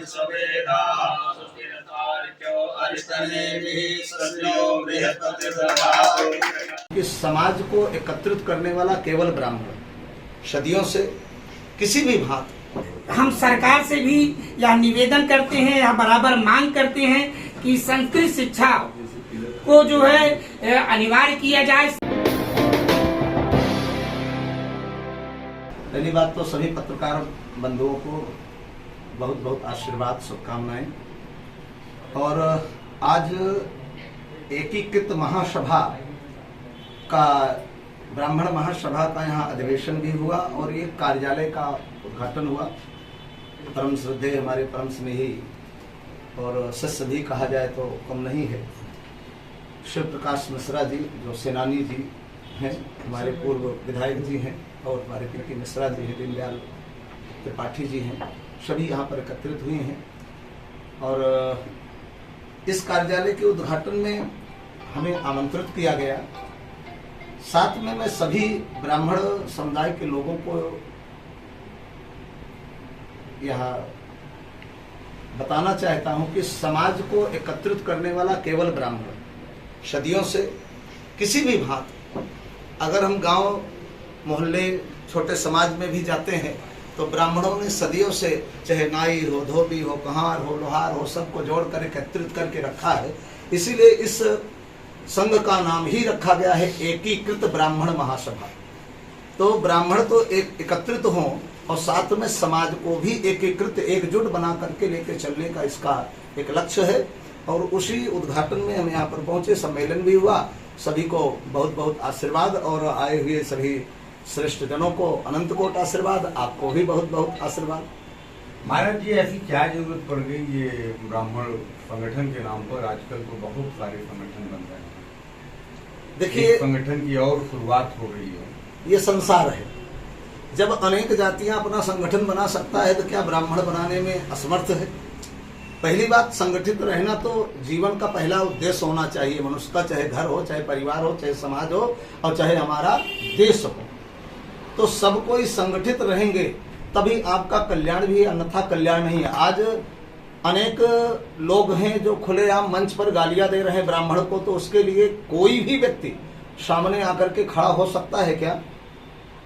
इस समाज को एकत्रित करने वाला केवल ब्राह्मण, सदियों से किसी भी भांति हम सरकार से भी यह निवेदन करते हैं या बराबर मांग करते हैं कि संस्कृत शिक्षा को जो है अनिवार्य किया जाए। पहली बात तो सभी पत्रकार बंधुओं को बहुत बहुत आशीर्वाद, शुभकामनाएं। और आज एकीकृत महासभा का, ब्राह्मण महासभा का यहाँ अधिवेशन भी हुआ और ये कार्यालय का उद्घाटन हुआ। परम श्रद्धेय हमारे परम स्नेही और शिष्य भी कहा जाए तो कम नहीं है, शिव प्रकाश मिश्रा जी जो सेनानी जी हैं, हमारे पूर्व विधायक जी हैं, और हमारे पीके मिश्रा जी हैं, दीनदयाल त्रिपाठी जी हैं, सभी यहाँ पर एकत्रित हुए हैं। और इस कार्यालय के उद्घाटन में हमें आमंत्रित किया गया। साथ में मैं सभी ब्राह्मण समुदाय के लोगों को यह बताना चाहता हूं कि समाज को एकत्रित करने वाला केवल ब्राह्मण, सदियों से किसी भी भांति अगर हम गांव मोहल्ले छोटे समाज में भी जाते हैं तो ब्राह्मणों ने सदियों से, चाहे नाई हो, धोबी हो, कहार हो, लोहार हो, सबको जोड़कर एकत्रित करके रखा है। इसीलिए इस संघ का नाम ही रखा गया है एकीकृत ब्राह्मण महासभा। तो ब्राह्मण तो एकत्रित हों और साथ में समाज को भी एकीकृत, एकजुट बना करके लेके चलने का इसका एक लक्ष्य है। और उसी उद्घाटन में हम यहाँ पर पहुंचे, सम्मेलन भी हुआ। सभी को बहुत बहुत आशीर्वाद और आए हुए सभी श्रेष्ठ जनों को अनंत कोट आशीर्वाद, आपको भी बहुत बहुत आशीर्वाद। महाराज जी, ऐसी क्या जरूरत पड़ गई ये ब्राह्मण संगठन के नाम पर? आजकल तो बहुत सारे संगठन बन रहे हैं। देखिए, संगठन की और शुरुआत हो रही है। ये संसार है, जब अनेक जातियां अपना संगठन बना सकता है तो क्या ब्राह्मण बनाने में असमर्थ है? पहली बात, संगठित रहना तो जीवन का पहला उद्देश्य होना चाहिए मनुष्य का, चाहे घर हो, चाहे परिवार हो, चाहे समाज हो और चाहे हमारा देश हो। तो सब कोई संगठित रहेंगे तभी आपका कल्याण भी है, अन्यथा कल्याण नहीं है। आज अनेक लोग हैं जो खुलेआम मंच पर गालियां दे रहे हैं ब्राह्मण को, तो उसके लिए कोई भी व्यक्ति सामने आकर के खड़ा हो सकता है क्या?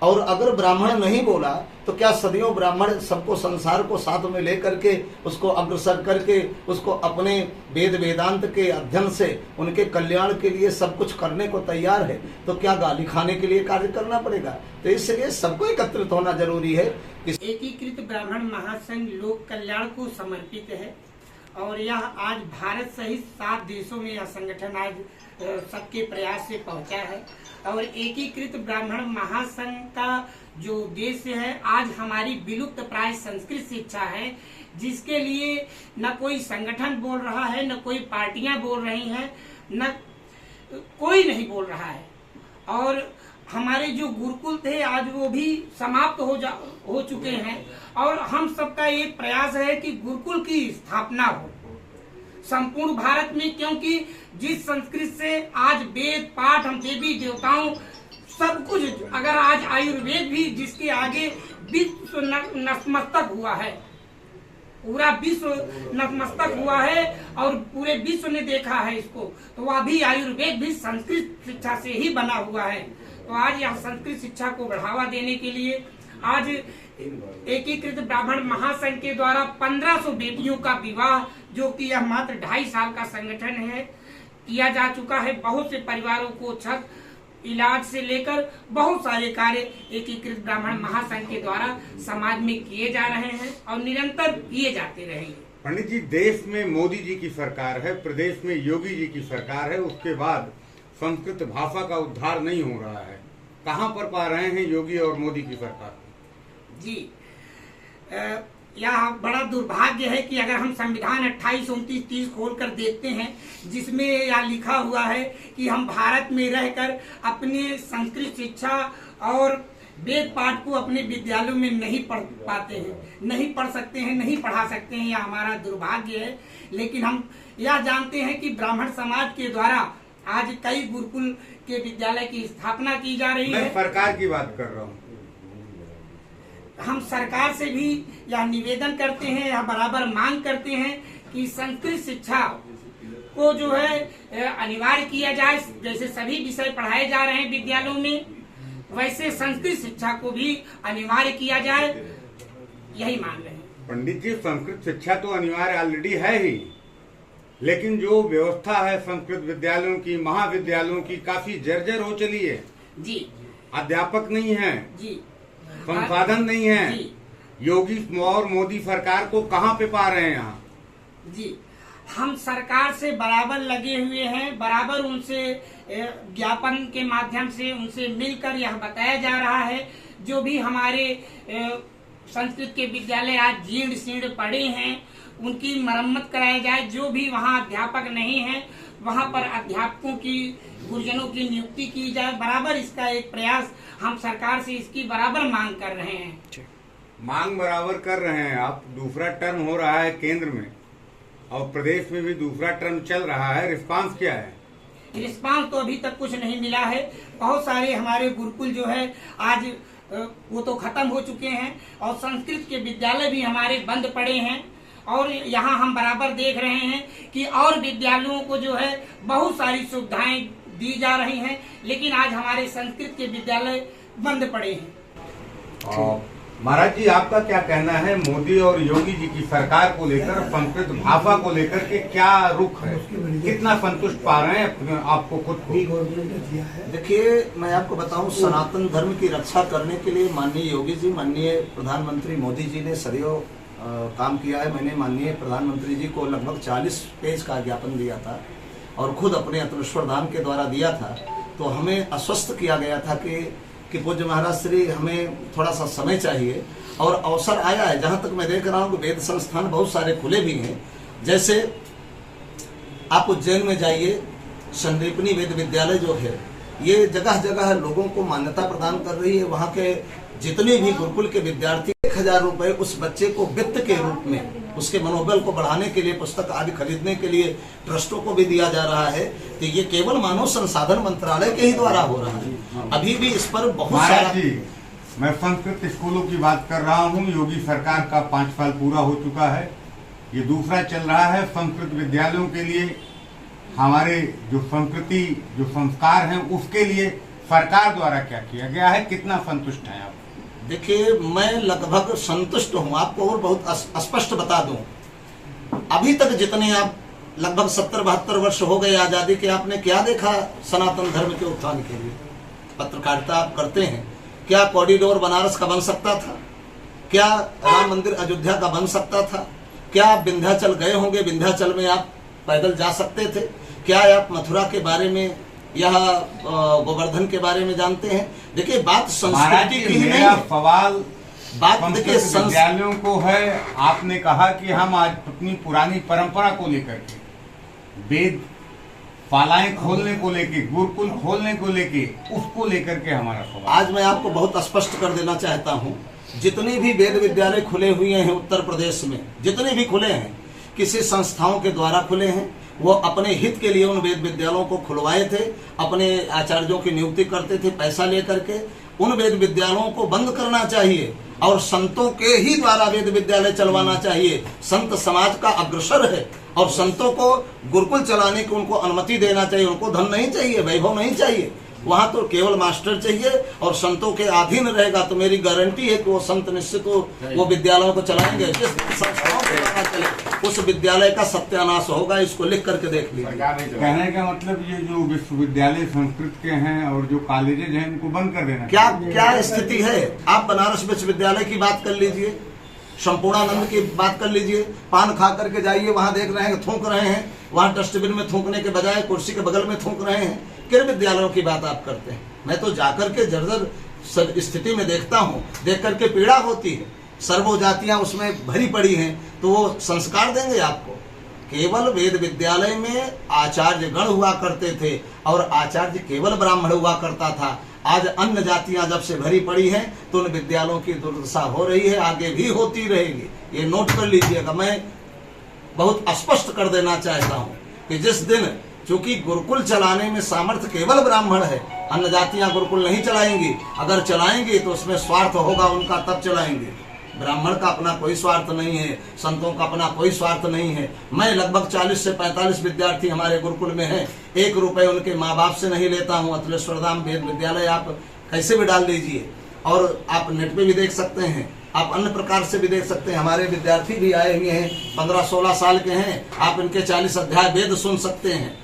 और अगर ब्राह्मण नहीं बोला तो क्या सदियों ब्राह्मण सबको, संसार को साथ में लेकर के उसको अग्रसर करके उसको अपने वेद वेदांत के अध्ययन से उनके कल्याण के लिए सब कुछ करने को तैयार है? तो क्या गाली खाने के लिए कार्य करना पड़ेगा? तो इसलिए सबको एकत्रित होना जरूरी है। एकीकृत ब्राह्मण महासंघ लोक कल्याण को समर्पित है और यह आज भारत सहित 7 देशों में यह संगठन आज सबके प्रयास से पहुंचा है। और एकीकृत ब्राह्मण महासंघ का जो उद्देश्य है, आज हमारी विलुप्त प्राय संस्कृत शिक्षा है, जिसके लिए न कोई संगठन बोल रहा है, न कोई पार्टियां बोल रही हैं, न कोई नहीं बोल रहा है। और हमारे जो गुरुकुल थे आज वो भी समाप्त हो चुके हैं। और हम सबका एक प्रयास है कि गुरुकुल की स्थापना हो संपूर्ण भारत में, क्योंकि जिस संस्कृत से आज वेद पाठ, हम देवी देवताओं सब कुछ, अगर आज आयुर्वेद भी जिसके आगे विश्व नतमस्तक हुआ है, पूरा विश्व नतमस्तक हुआ है और पूरे विश्व ने देखा है इसको, तो वह भी आयुर्वेद भी संस्कृत शिक्षा से ही बना हुआ है। तो आज यह संस्कृत शिक्षा को बढ़ावा देने के लिए आज एकीकृत ब्राह्मण महासंघ के द्वारा 1500 बेटियों का विवाह, जो कि यह मात्र 2.5 साल का संगठन है, किया जा चुका है। बहुत से परिवारों को छत, इलाज से लेकर बहुत सारे कार्य एकीकृत ब्राह्मण महासंघ के द्वारा समाज में किए जा रहे हैं और निरंतर किए जाते रहेंगे। पंडित जी, देश में मोदी जी की सरकार है, प्रदेश में योगी जी की सरकार है, उसके बाद संस्कृत भाषा का उद्धार नहीं हो रहा है। कहाँ पर पा रहे हैं योगी और मोदी की सरकार? जी, यह बड़ा दुर्भाग्य है कि अगर हम संविधान 28, 29, 30 खोल कर देखते हैं, जिसमें यह लिखा हुआ है कि हम भारत में रहकर अपने संस्कृत शिक्षा और वेद पाठ को अपने विद्यालयों में नहीं पढ़ पाते हैं, नहीं पढ़ सकते हैं, नहीं पढ़ा सकते हैं, यह हमारा दुर्भाग्य है। लेकिन हम यह जानते हैं कि ब्राह्मण समाज के द्वारा आज कई गुरुकुल के विद्यालय की स्थापना की जा रही है। मैं सरकार की बात कर रहा हूँ। हम सरकार से भी यह निवेदन करते हैं, यह बराबर मांग करते हैं कि संस्कृत शिक्षा को जो है अनिवार्य किया जाए। जैसे सभी विषय पढ़ाए जा रहे हैं विद्यालयों में, वैसे संस्कृत शिक्षा को भी अनिवार्य किया जाए, यही मांग रहे हैं। पंडित जी, संस्कृत शिक्षा तो अनिवार्य ऑलरेडी है ही, लेकिन जो व्यवस्था है संस्कृत विद्यालयों की, महाविद्यालयों की, काफी जर्जर हो चली है जी। अध्यापक नहीं है जी, संसाधन नहीं है जी। योगी और मोदी सरकार को कहाँ पे पा रहे हैं यहाँ? जी, हम सरकार से बराबर लगे हुए हैं, बराबर उनसे ज्ञापन के माध्यम से उनसे मिलकर यह बताया जा रहा है जो भी हमारे संस्कृत के विद्यालय आज जीर्ण शीर्ण पड़े हैं उनकी मरम्मत कराया जाए। जो भी वहाँ अध्यापक नहीं है वहाँ पर अध्यापकों की, गुरुजनों की नियुक्ति की जाए। बराबर इसका एक प्रयास हम सरकार से इसकी बराबर मांग कर रहे हैं। मांग बराबर कर रहे हैं आप। दूसरा टर्म हो रहा है केंद्र में और प्रदेश में भी दूसरा टर्म चल रहा है, रिस्पांस क्या है? रिस्पांस तो अभी तक कुछ नहीं मिला है। बहुत सारे हमारे गुरुकुल जो है आज वो तो खत्म हो चुके हैं और संस्कृत के विद्यालय भी हमारे बंद पड़े हैं। और यहाँ हम बराबर देख रहे हैं कि और विद्यालयों को जो है बहुत सारी सुविधाएं दी जा रही हैं, लेकिन आज हमारे संस्कृत के विद्यालय बंद पड़े हैं। महाराज जी, आपका क्या कहना है मोदी और योगी जी की सरकार को लेकर, संस्कृत भाषा को लेकर के क्या रुख है? कितना संतुष्ट पा रहे हैं आपको खुद को? देखिए, मैं आपको बताऊं, सनातन धर्म की रक्षा करने के लिए माननीय योगी जी, माननीय प्रधानमंत्री मोदी जी ने सदैव काम किया है। मैंने माननीय प्रधानमंत्री जी को लगभग 40 पेज का ज्ञापन दिया था और खुद अपने अतुलेश्वर धाम के द्वारा दिया था। तो हमें आश्वस्त किया गया था कि पूज्य महाराज श्री, हमें थोड़ा सा समय चाहिए और अवसर आया है। जहाँ तक मैं देख रहा हूँ कि वेद संस्थान बहुत सारे खुले भी हैं। जैसे आप उज्जैन में जाइए, संदीपनी वेद विद्यालय जो है, ये जगह जगह लोगों को मान्यता प्रदान कर रही है। वहाँ के जितने भी गुरुकुल के विद्यार्थी 1000 रुपए उस बच्चे को वित्त के रूप में, उसके मनोबल को बढ़ाने के लिए, पुस्तक आदि खरीदने के लिए ट्रस्टों को भी दिया जा रहा है। तो ये केवल मानव संसाधन मंत्रालय के ही द्वारा हो रहा है। अभी भी इस पर बहुत सारा जी, मैं संस्कृत स्कूलों की बात कर रहा हूँ। योगी सरकार का 5 साल पूरा हो चुका है, ये दूसरा चल रहा है। संस्कृत विद्यालयों के लिए, हमारे जो संस्कृति, जो संस्कार हैं, उसके लिए सरकार द्वारा क्या किया गया है? कितना संतुष्ट हैं आप? देखिए, मैं लगभग संतुष्ट हूँ। आपको और बहुत स्पष्ट बता दूं, अभी तक जितने आप लगभग 70-72 वर्ष हो गए आजादी के, आपने क्या देखा सनातन धर्म के उत्थान के लिए? पत्रकारिता आप करते हैं, क्या कॉरिडोर बनारस का बन सकता था? क्या राम मंदिर अयोध्या का बन सकता था? क्या आप विंध्याचल गए होंगे? विंध्याचल में आप पैदल जा सकते थे? क्या आप मथुरा के बारे में या गोवर्धन के बारे में जानते हैं? देखिए, बात संस्कृति की नहीं है। सवाल बात देखिए विद्यालयों को है। आपने कहा कि हम आज अपनी पुरानी परंपरा को लेकर के, वेद पालाएं खोलने को लेके, गुरुकुल खोलने को लेके, उसको लेकर के हमारा सवाल। आज मैं आपको बहुत स्पष्ट कर देना चाहता हूँ, जितने भी वेद विद्यालय खुले हुए हैं उत्तर प्रदेश में, जितने भी खुले हैं, किसी संस्थाओं के द्वारा खुले हैं। वो अपने हित के लिए उन वेद विद्यालयों को खुलवाए थे, अपने आचार्यों की नियुक्ति करते थे पैसा लेकर के। उन वेद विद्यालयों को बंद करना चाहिए और संतों के ही द्वारा वेद विद्यालय चलवाना चाहिए। संत समाज का अग्रसर है और संतों को गुरुकुल चलाने की उनको अनुमति देना चाहिए। उनको धन नहीं चाहिए, वैभव नहीं चाहिए, वहाँ तो केवल मास्टर चाहिए और संतों के अधीन रहेगा। तो मेरी गारंटी है कि वो संत निश्चित वो विद्यालयों को चलाएंगे। जिस संस्थाओं को चलाना चले उस विद्यालय का सत्यानाश होगा। इसको लिख करके देख लीजिए। कहने का मतलब ये जो विश्वविद्यालय संस्कृत के हैं और जो कॉलेजेज हैं, इनको बंद कर देना। क्या स्थिति है? आप बनारस विश्वविद्यालय की बात कर लीजिए, संपूर्णानंद की बात कर लीजिए। पान खा करके जाइए, वहाँ देख रहे हैं थूक रहे हैं, वहाँ डस्टबिन में थूकने के बजाय कुर्सी के बगल में थूक रहे हैं। किन विद्यालयों की बात आप करते हैं? मैं तो जाकर के जर्जर स्थिति में देखता हूँ, देख करके पीड़ा होती है। सर्वो जातियां उसमें भरी पड़ी हैं, तो वो संस्कार देंगे आपको? केवल वेद विद्यालय में आचार्य गण हुआ करते थे और आचार्य केवल ब्राह्मण हुआ करता था। आज अन्य जातियां जब से भरी पड़ी हैं तो उन विद्यालयों की दुर्दशा हो रही है, आगे भी होती रहेगी। ये नोट कर लीजिएगा। मैं बहुत स्पष्ट कर देना चाहता हूं कि जिस दिन क्योंकि गुरुकुल चलाने में सामर्थ्य केवल ब्राह्मण है, अन्य जातियां गुरुकुल नहीं चलाएंगी। अगर चलाएंगी तो उसमें स्वार्थ होगा उनका, तब चलाएंगे। ब्राह्मण का अपना कोई स्वार्थ नहीं है, संतों का अपना कोई स्वार्थ नहीं है। मैं लगभग 40 से 45 विद्यार्थी हमारे गुरुकुल में हैं, 1 रुपए उनके माँ बाप से नहीं लेता हूँ। अतुलेश्वर धाम वेद विद्यालय आप कैसे भी डाल दीजिए, और आप नेट पे भी देख सकते हैं, आप अन्य प्रकार से भी देख सकते हैं। हमारे विद्यार्थी भी आए हुए हैं, 15-16 साल के हैं, आप इनके 40 अध्याय वेद सुन सकते हैं।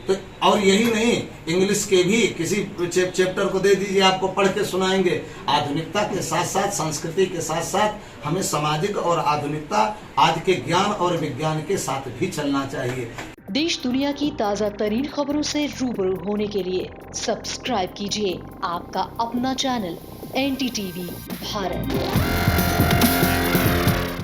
तो और यही नहीं, इंग्लिश के भी किसी चैप्टर को दे दीजिए, आपको पढ़ के सुनाएंगे। आधुनिकता के साथ साथ, संस्कृति के साथ साथ हमें सामाजिक और आधुनिकता, आज के ज्ञान और विज्ञान के साथ भी चलना चाहिए। देश दुनिया की ताज़ा तरीन खबरों से रूबरू होने के लिए सब्सक्राइब कीजिए आपका अपना चैनल NDTV भारत।